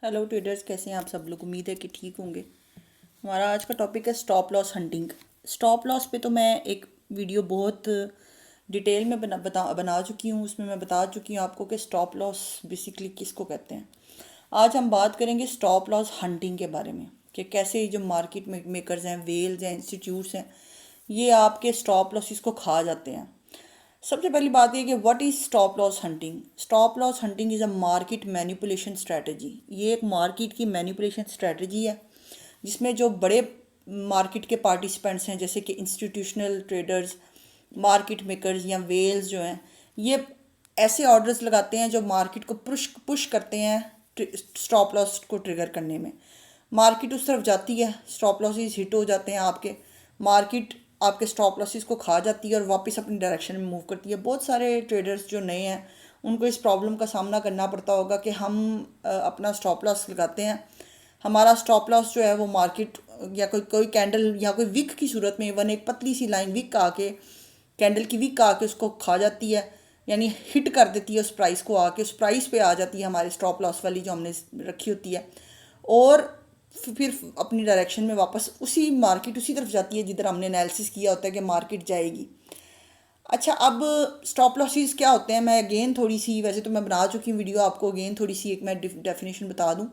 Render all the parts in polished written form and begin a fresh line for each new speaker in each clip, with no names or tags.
Hello traders, कैसे हैं आप सब लोग। उम्मीद है कि ठीक होंगे। हमारा आज का टॉपिक है stop loss hunting. Stop loss पे तो मैं एक वीडियो बहुत डिटेल में बना चुकी हूँ। उसमें मैं बता चुकी हूँ आपको कि स्टॉप लॉस बेसिकली किसको कहते हैं। आज हम बात करेंगे स्टॉप लॉस हंटिंग के बारे में कि कैसे ये जो मार्केट मेकर्स हैं, वेल्स हैं, इंस्टीट्यूट्स हैं, ये आपके स्टॉप लॉसेस को खा जाते हैं। सबसे पहली बात ये कि what is stop loss hunting. Stop loss hunting is a market manipulation strategy. ये एक मार्केट की मैनिपुलेशन स्ट्रेटजी है जिसमें जो बड़े मार्केट के पार्टिसिपेंट्स हैं, जैसे कि इंस्टीट्यूशनल ट्रेडर्स, मार्केट मेकर्स या वेल्स जो हैं, ये ऐसे ऑर्डर्स लगाते हैं जो मार्केट को पुश पुश करते हैं स्टॉप लॉस को ट्रिगर करने में। मार्केट उस तरफ जाती है, स्टॉप लॉसेस हिट हो जाते हैं आपके, मार्केट आपके स्टॉप लॉसेस को खा जाती है और वापस अपनी डायरेक्शन में मूव करती है। बहुत सारे ट्रेडर्स जो नए हैं उनको इस प्रॉब्लम का सामना करना पड़ता होगा कि हम अपना स्टॉप लॉस लगाते हैं, हमारा स्टॉप लॉस जो है वो मार्केट या कोई कोई कैंडल या कोई विक की सूरत में, वन एक पतली सी लाइन विक आके, कैंडल की विक आके उसको खा जाती है, यानी हिट कर देती है उस प्राइस को, आके उस प्राइस पे आ जाती है हमारे स्टॉप लॉस वाली जो हमने रखी होती है, और फिर अपनी डायरेक्शन में वापस उसी मार्केट उसी तरफ जाती है जिधर हमने एनालिसिस किया होता है कि मार्केट जाएगी। अच्छा, अब स्टॉप लॉसेस क्या होते हैं, मैं अगेन थोड़ी सी, वैसे तो मैं बना चुकी हूँ वीडियो, आपको अगेन थोड़ी सी एक मैं डेफिनेशन बता दूँ।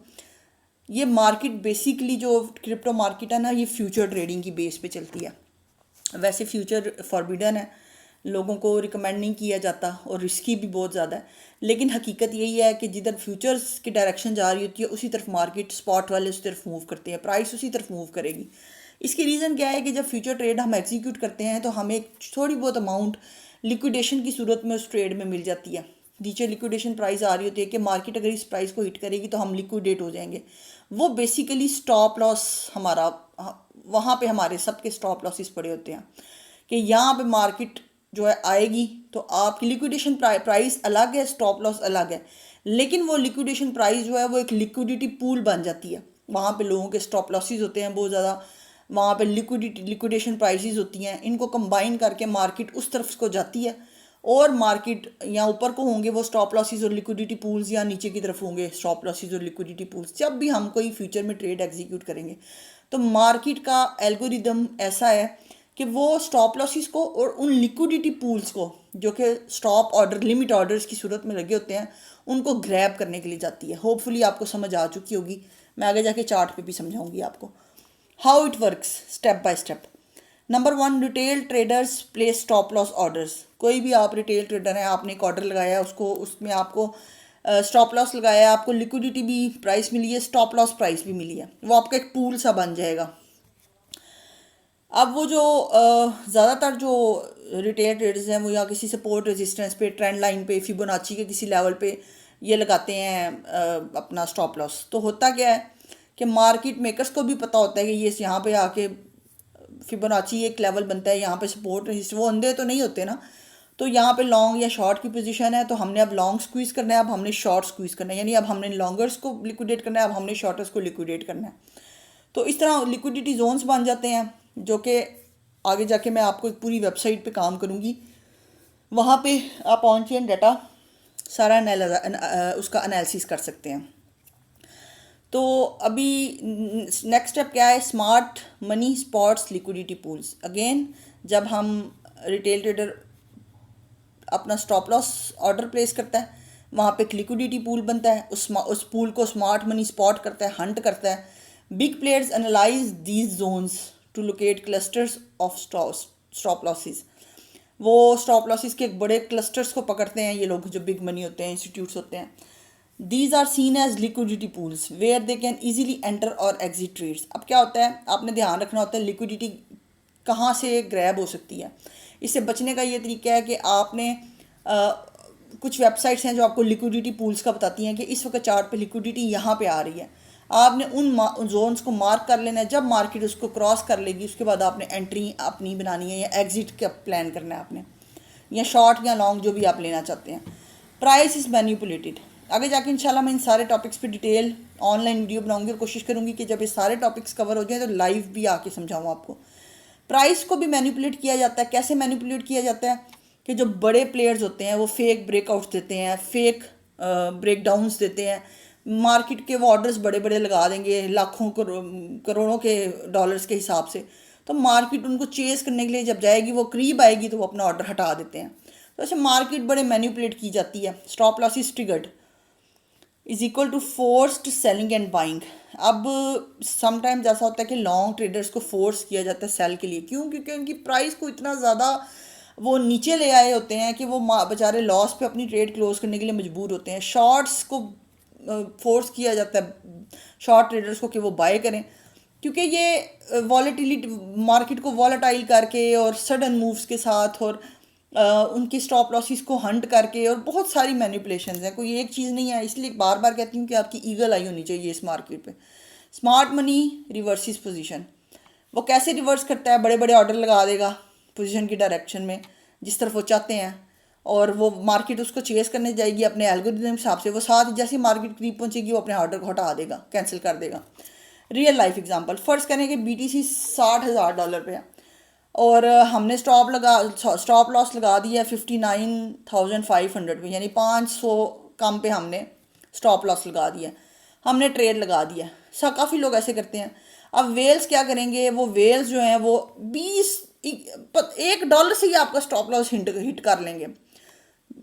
ये मार्केट बेसिकली जो क्रिप्टो मार्केट है ना, ये फ्यूचर ट्रेडिंग की बेस पे चलती है। वैसे फ्यूचर फॉरबिडन है, लोगों को रिकमेंड नहीं किया जाता और रिस्की भी बहुत ज़्यादा है, लेकिन हकीकत यही है कि जिधर फ्यूचर्स की डायरेक्शन जा रही होती है उसी तरफ मार्केट, स्पॉट वाले उसी तरफ मूव करते हैं, प्राइस उसी तरफ मूव करेगी। इसकी रीज़न क्या है कि जब फ्यूचर ट्रेड हम एग्जीक्यूट करते हैं तो हमें थोड़ी बहुत अमाउंट लिक्विडेशन की सूरत में उस ट्रेड में मिल जाती है। नीचे लिक्विडेशन प्राइस आ रही होती है कि मार्केट अगर इस प्राइस को हिट करेगी तो हम लिक्विडेट हो जाएंगे। वो बेसिकली स्टॉप लॉस हमारा, वहाँ पे हमारे सबके स्टॉप लॉसेस पड़े होते हैं कि यहाँ पे मार्केट जो है आएगी तो आपकी लिक्विडेशन प्राइस अलग है, स्टॉप लॉस अलग है, लेकिन वो लिक्विडेशन प्राइस जो है वो एक लिक्विडिटी पूल बन जाती है। वहाँ पे लोगों के स्टॉप लॉसेस होते हैं बहुत ज़्यादा, वहाँ पे लिक्विडेशन प्राइसेस होती हैं, इनको कंबाइन करके मार्केट उस तरफ को जाती है, और मार्केट या ऊपर को होंगे वो स्टॉप लॉसेस और लिक्विडिटी पूल्स, या नीचे की तरफ होंगे स्टॉप लॉसेस और लिक्विडिटी पूल्स। जब भी हम कोई फ्यूचर में ट्रेड एग्जीक्यूट करेंगे तो मार्केट का एल्गोरिदम ऐसा है कि वो स्टॉप लॉसेस को और उन लिक्विडिटी पूल्स को जो कि स्टॉप ऑर्डर, लिमिट ऑर्डर्स की सूरत में लगे होते हैं, उनको ग्रैब करने के लिए जाती है। होपफुली आपको समझ आ चुकी होगी, मैं आगे जाके चार्ट पे भी समझाऊंगी आपको how it works step by step. Number one, retail traders place stop loss orders. कोई भी आप रिटेल ट्रेडर हैं, आपने एक ऑर्डर लगाया है, उसको उसमें आपको स्टॉप लॉस लगाया है, आपको लिक्विडिटी भी प्राइस मिली है, स्टॉप लॉस प्राइस भी मिली है, वो आपका एक पूल सा बन जाएगा। अब वो जो ज़्यादातर जो रिटेल ट्रेडर्स हैं वो या किसी सपोर्ट रेजिस्टेंस पे, ट्रेंड लाइन पे, फिबोनाची के किसी लेवल पे ये लगाते हैं अपना स्टॉप लॉस। तो होता क्या है कि मार्केट मेकर्स को भी पता होता है कि ये यहाँ पे आके फिबोनाची एक लेवल बनता है, यहाँ पे सपोर्ट रेजिस्टेंस, वो अंधे तो नहीं होते ना। तो यहाँ पे लॉन्ग या शॉर्ट की पोजीशन है तो हमने अब लॉन्ग स्क्वीज करना है, अब हमने शॉर्ट स्क्वीज करना है, यानी अब हमने लॉन्गर्स को लिक्विडेट करना है, अब हमने शॉर्टर्स को लिक्विडेट करना है। तो इस तरह लिक्विडिटी जोन्स बन जाते हैं, जो कि आगे जाके मैं आपको एक पूरी वेबसाइट पे काम करूँगी, वहाँ पे आप ऑन चेन डाटा सारा उसका एनालिसिस कर सकते हैं। तो अभी नेक्स्ट स्टेप क्या है, smart money spots liquidity pools. Again जब हम रिटेल ट्रेडर अपना स्टॉप लॉस ऑर्डर प्लेस करता है, वहाँ पे एक लिक्विडिटी पूल बनता है, उस पूल को स्मार्ट मनी स्पॉट करता है, हंट करता है। Big players analyse these zones to locate clusters of stop losses. वो स्टॉप लॉसेस के एक बड़े क्लस्टर्स को पकड़ते हैं ये लोग, जो बिग मनी होते हैं, इंस्टीट्यूट्स होते हैं। These are seen as liquidity pools where they can easily enter और एग्जिट ट्रेड्स। अब क्या होता है, आपने ध्यान रखना होता है लिक्विडिटी कहाँ से ग्रैब हो सकती है। इससे बचने का ये तरीका है कि आपने कुछ वेबसाइट्स हैं जो आपको लिक्विडिटी पूल्स का बताती हैं कि इस वक्त चार्ट पे लिक्विडिटी यहाँ पे आ रही है। आपने उन जोन्स को मार्क कर लेना है, जब मार्केट उसको क्रॉस कर लेगी उसके बाद आपने एंट्री अपनी बनानी है या एग्जिट का प्लान करना है आपने, या शॉर्ट या लॉन्ग जो भी आप लेना चाहते हैं। Price is manipulated. आगे जाके इंशाल्लाह मैं इन सारे टॉपिक्स पे डिटेल ऑनलाइन वीडियो बनाऊंगी और कोशिश करूंगी कि जब ये सारे टॉपिक्स कवर हो जाए तो लाइव भी आके समझाऊँ आपको। प्राइस को भी मैनिपुलेट किया जाता है। कैसे मैनिपुलेट किया जाता है कि जो बड़े प्लेयर्स होते हैं वो फेक ब्रेकआउट्स देते हैं, फेक ब्रेकडाउन्स देते हैं, मार्केट के वो ऑर्डर्स बड़े बड़े लगा देंगे लाखों करोड़ों के डॉलर्स के हिसाब से, तो मार्केट उनको चेस करने के लिए जब जाएगी, वो करीब आएगी तो वो अपना ऑर्डर हटा देते हैं। तो ऐसे मार्केट बड़े मैनिपुलेट की जाती है। Stop loss is triggered is equal to forced selling and buying. अब समटाइम्स ऐसा होता है कि लॉन्ग ट्रेडर्स को फोर्स किया जाता है सेल के लिए। क्यों? क्योंकि उनकी प्राइस को इतना ज़्यादा वो नीचे ले आए होते हैं कि वो बेचारे लॉस पे अपनी ट्रेड क्लोज करने के लिए मजबूर होते हैं। शॉर्ट्स को फोर्स किया जाता है शॉर्ट ट्रेडर्स को कि वो बाय करें, क्योंकि ये वॉलेटिलिटी मार्केट को वॉलेटाइल करके और सडन मूव्स के साथ और उनके स्टॉप लॉसेस को हंट करके और बहुत सारी मैनिपुलेशंस हैं, कोई एक चीज़ नहीं है। इसलिए बार बार कहती हूँ कि आपकी ईगल आई होनी चाहिए इस मार्केट पे। स्मार्ट मनी रिवर्सिस पोजीशन, वो कैसे रिवर्स करता है? बड़े बड़े ऑर्डर लगा देगा पोजीशन की डायरेक्शन में जिस तरफ वो चाहते हैं, और वो मार्केट उसको चेस करने जाएगी अपने एल्गोरिथम के हिसाब से। वो साथ जैसे मार्केट करीब पहुंचेगी वो अपने ऑर्डर को हटा देगा, कैंसिल कर देगा। रियल लाइफ एग्जांपल, फर्ज करें कि BTC $60,000 पे है और हमने स्टॉप लॉस लगा दिया 59,500 पे, यानी 500 कम पे हमने स्टॉप लॉस लगा दिया, हमने ट्रेड लगा दिया। काफ़ी लोग ऐसे करते हैं। अब वेल्स क्या करेंगे? वो वेल्स जो हैं वो $1 से ही आपका स्टॉप लॉस हिट कर लेंगे।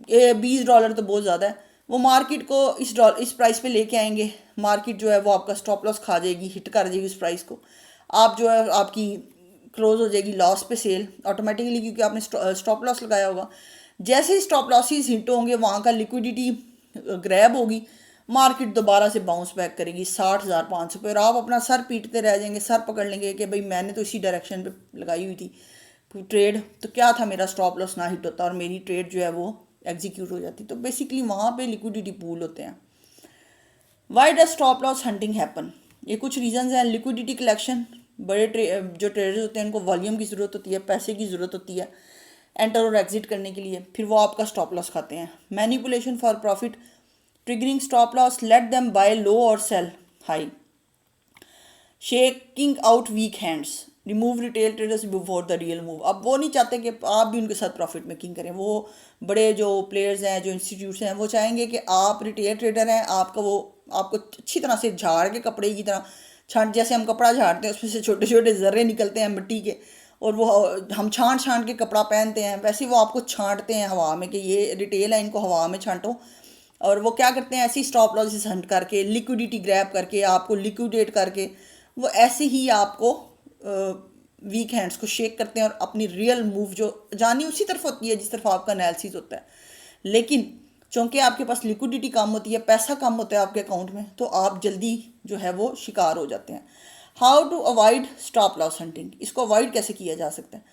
$20 तो बहुत ज़्यादा है। वो मार्केट को इस प्राइस पे लेके आएंगे। मार्केट जो है वो आपका स्टॉप लॉस खा जाएगी, हिट कर जाएगी उस प्राइस को। आप जो है आपकी क्लोज हो जाएगी लॉस पे सेल ऑटोमेटिकली, क्योंकि आपने स्टॉप लॉस लगाया होगा। जैसे ही स्टॉप लॉसेस हिट होंगे वहाँ का लिक्विडिटी ग्रैब होगी, मार्केट दोबारा से बाउंस बैक करेगी 60,500 पे, और आप अपना सर पीटते रह जाएंगे, सर पकड़ लेंगे कि भाई मैंने तो इसी डायरेक्शन पे लगाई हुई थी ट्रेड, तो क्या था मेरा स्टॉप लॉस ना हिट होता और मेरी ट्रेड जो है वो एग्जीक्यूट हो जाती। तो बेसिकली वहाँ पे लिक्विडिटी पूल होते हैं। Why does stop loss hunting happen? ये कुछ रीजंस हैं। लिक्विडिटी कलेक्शन, जो ट्रेडर्स होते हैं उनको वॉल्यूम की ज़रूरत होती है, पैसे की ज़रूरत होती है एंटर और एग्जिट करने के लिए, फिर वो आपका स्टॉप लॉस खाते हैं। Manipulation for profit, triggering stop loss, let them buy low और sell high, shaking out weak hands, remove retail traders before the real move. अब वो नहीं चाहते कि आप भी उनके साथ प्रॉफिट मेकिंग करें। वो बड़े जो प्लेयर्स हैं, जो इंस्टीट्यूट्स हैं, वो चाहेंगे कि आप रिटेल ट्रेडर हैं, आपको अच्छी तरह से झाड़ के कपड़े की तरह छांट, जैसे हम कपड़ा झाड़ते हैं उसमें से छोटे छोटे ज़र्रे निकलते हैं मिट्टी के, और वो हम छांट के कपड़ा पहनते हैं, वैसे वो आपको छांटते हैं हवा में कि ये रिटेल है, इनको हवा में छांटो। और वो क्या करते हैं? ऐसी स्टॉप लॉसेस हंट करके, लिक्विडिटी ग्रैब करके, आपको लिक्विडेट करके, वो ऐसे ही आपको वीक हैंड्स को शेक करते हैं और अपनी रियल मूव जो जानी उसी तरफ होती है जिस तरफ आपका एनालिसिस होता है। लेकिन चूँकि आपके पास लिक्विडिटी कम होती है, पैसा कम होता है आपके अकाउंट में, तो आप जल्दी जो है वो शिकार हो जाते हैं। How to avoid stop loss hunting? इसको अवॉइड कैसे किया जा सकता है?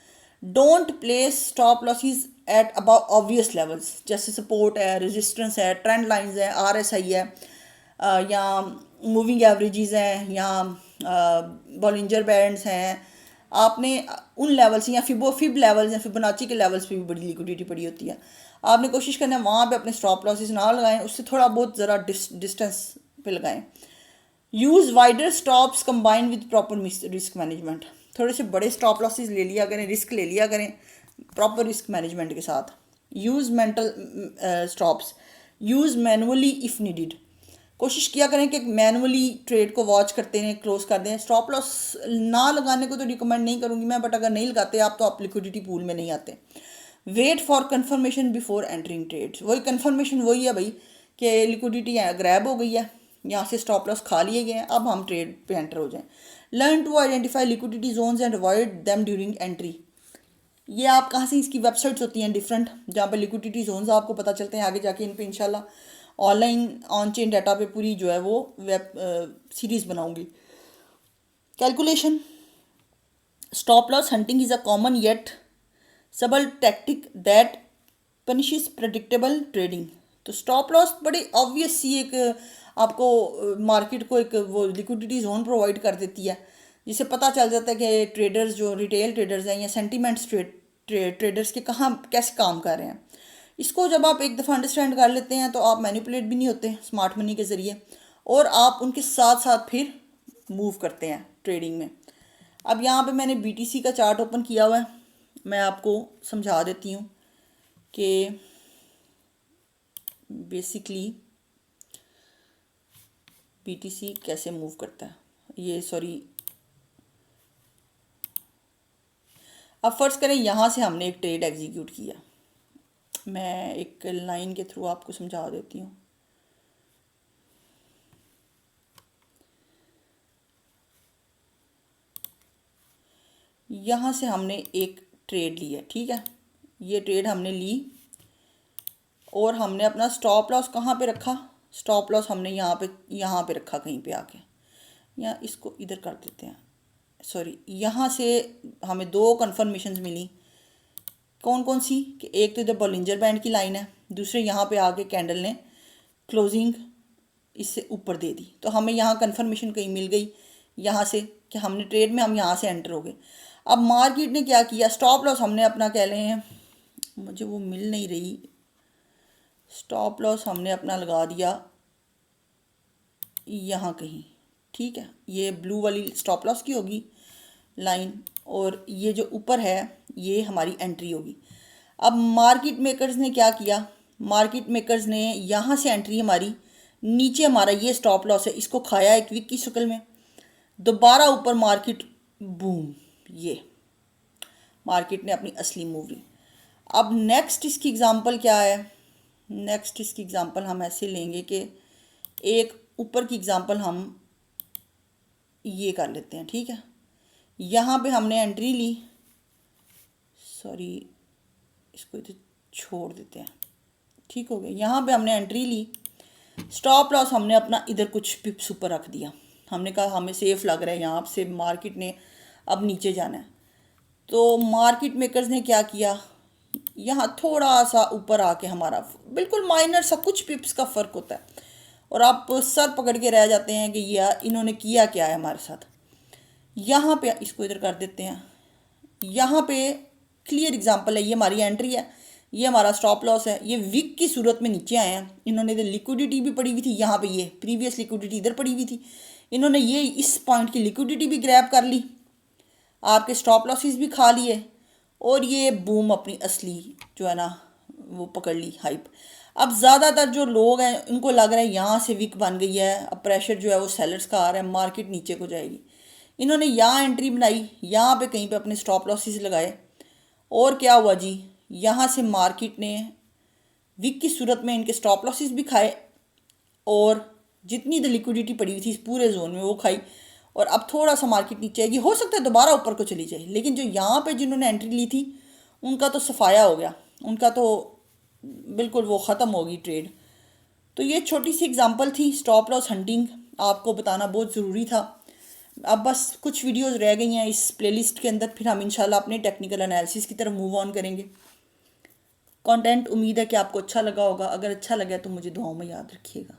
Don't place stop losses at about obvious levels, जैसे सपोर्ट है, रेजिस्टेंस है, ट्रेंड लाइंस है, RSI है, या मूविंग एवरेजेस हैं, या बॉलिंजर बैंड्स हैं। आपने उन लेवल से, या फिब लेवल्स हैं, फिबोनाची के लेवल्स पे भी बड़ी लिक्विडिटी पड़ी होती है। आपने कोशिश करना है वहाँ पे अपने स्टॉप लॉसेस ना लगाएं, उससे थोड़ा बहुत ज़रा डिस्टेंस पे लगाएं। Use wider stops combine with proper risk management, थोड़े से बड़े स्टॉप लॉसेस ले लिया करें, रिस्क ले लिया करें प्रॉपर रिस्क मैनेजमेंट के साथ। Use mental stops, use manually if needed, कोशिश किया करें कि मैनुअली ट्रेड को वॉच करते रहें, क्लोज कर दें। स्टॉप लॉस ना लगाने को तो रिकमेंड नहीं करूँगी मैं, बट अगर नहीं लगाते आप तो आप लिक्विडिटी पूल में नहीं आते। Wait for confirmation before entering trades, वही कन्फर्मेशन वही है भाई कि लिक्विडिटी ग्रैब हो गई है, यहाँ से स्टॉप लॉस खा लिए गए हैं, अब हम ट्रेड पे एंटर हो जाएं। Learn to identify liquidity zones and avoid them during entry. ये आप कहाँ से, इसकी वेबसाइट्स होती हैं डिफरेंट, जहाँ पर लिक्विडिटी जोन्स आपको पता चलते हैं। आगे जाके इन पे इंशाल्लाह ऑनलाइन ऑन चेन डाटा पे पूरी जो है वो वेब सीरीज़ बनाऊंगी। Calculation, stop loss hunting is a common yet subtle tactic that punishes predictable trading. तो स्टॉप लॉस बड़ी ऑब्वियस सी एक आपको मार्केट को एक वो लिक्विडिटी जोन प्रोवाइड कर देती है, जिससे पता चल जाता है कि ट्रेडर्स जो रिटेल ट्रेडर्स हैं या सेंटीमेंट्स ट्रेडर्स के कहाँ कैसे काम कर रहे हैं। इसको जब आप एक दफ़ा अंडरस्टैंड कर लेते हैं तो आप मैनिपुलेट भी नहीं होते स्मार्ट मनी के ज़रिए, और आप उनके साथ साथ फिर मूव करते हैं ट्रेडिंग में। अब यहाँ पे मैंने BTC का चार्ट ओपन किया हुआ है, मैं आपको समझा देती हूँ कि बेसिकली BTC कैसे मूव करता है, ये सॉरी, अब फर्ज करें यहाँ से हमने एक ट्रेड एग्जीक्यूट किया। मैं एक लाइन के थ्रू आपको समझा देती हूँ। यहाँ से हमने एक ट्रेड ली है, ठीक है, ये ट्रेड हमने ली और हमने अपना स्टॉप लॉस कहाँ पे रखा, स्टॉप लॉस हमने यहाँ पे रखा कहीं पे आके, या इसको इधर कर देते हैं, सॉरी, यहाँ से हमें दो कन्फर्मेशंस मिली। कौन कौन सी, कि एक तो इधर बॉलिंजर बैंड की लाइन है, दूसरे यहाँ पे आके कैंडल ने क्लोजिंग इससे ऊपर दे दी, तो हमें यहाँ कन्फर्मेशन कहीं मिल गई यहाँ से कि हमने ट्रेड में हम यहाँ से एंटर हो गए। अब मार्केट ने क्या किया, स्टॉप लॉस हमने अपना कह लें, मुझे वो मिल नहीं रही, स्टॉप लॉस हमने अपना लगा दिया यहाँ कहीं, ठीक है, ये ब्लू वाली स्टॉप लॉस की होगी लाइन, और ये जो ऊपर है ये हमारी एंट्री होगी। अब मार्केट मेकर्स ने क्या किया, मार्केट मेकर्स ने यहाँ से एंट्री हमारी, नीचे हमारा ये स्टॉप लॉस है, इसको खाया एक वीक की शक्ल में, दोबारा ऊपर मार्केट बूम, ये मार्केट ने अपनी असली मूव ली। अब नेक्स्ट इसकी एग्जांपल क्या है, नेक्स्ट इसकी एग्जांपल हम ऐसे लेंगे कि एक ऊपर की एग्जांपल हम ये कर लेते हैं, ठीक है, यहाँ पे हमने एंट्री ली, सॉरी इसको इधर छोड़ देते हैं, ठीक हो गया, यहाँ पे हमने एंट्री ली, स्टॉप लॉस हमने अपना इधर कुछ पिप्स ऊपर रख दिया, हमने कहा हमें सेफ लग रहा है यहाँ से मार्केट ने अब नीचे जाना है, तो मार्केट मेकर्स ने क्या किया, यहाँ थोड़ा सा ऊपर आके हमारा बिल्कुल माइनर सा कुछ पिप्स का फ़र्क होता है, और आप सर पकड़ के रह जाते हैं कि यार इन्होंने किया क्या है हमारे साथ। यहाँ पे इसको इधर कर देते हैं, यहाँ पे क्लियर एग्जांपल है, ये हमारी एंट्री है, ये हमारा स्टॉप लॉस है, ये वीक की सूरत में नीचे आए हैं, इन्होंने इधर लिक्विडिटी भी पड़ी हुई थी, यहाँ पे ये प्रीवियस लिक्विडिटी इधर पड़ी हुई थी, इन्होंने ये इस पॉइंट की लिक्विडिटी भी ग्रैब कर ली, आपके स्टॉप लॉसेस भी खा लिए, और ये बूम अपनी असली जो है ना वो पकड़ ली हाइप। अब ज़्यादातर जो लोग हैं उनको लग रहा है यहाँ से वीक बन गई है, अब प्रेशर जो है वो सेलर्स का आ रहा है, मार्केट नीचे को जाएगी, इन्होंने यहाँ एंट्री बनाई, यहाँ पे कहीं पे अपने स्टॉप लॉसेस लगाए, और क्या हुआ जी, यहाँ से मार्केट ने वीक की सूरत में इनके स्टॉप लॉसेस भी खाए, और जितनी लिक्विडिटी पड़ी हुई थी इस पूरे जोन में वो खाई, और अब थोड़ा सा मार्केट नीचे आएगी, हो सकता है दोबारा ऊपर को चली जाए, लेकिन जो यहाँ पे जिन्होंने एंट्री ली थी उनका तो सफाया हो गया, उनका तो बिल्कुल वो ख़त्म होगी ट्रेड। तो ये छोटी सी एग्जांपल थी, स्टॉप लॉस हंटिंग आपको बताना बहुत ज़रूरी था। अब बस कुछ वीडियोस रह गई हैं इस प्लेलिस्ट के अंदर, फिर हम इंशाल्लाह अपने टेक्निकल एनालिसिस की तरफ मूव ऑन करेंगे। कंटेंट उम्मीद है कि आपको अच्छा लगा होगा, अगर अच्छा लगा तो मुझे दुआओं में याद रखिएगा।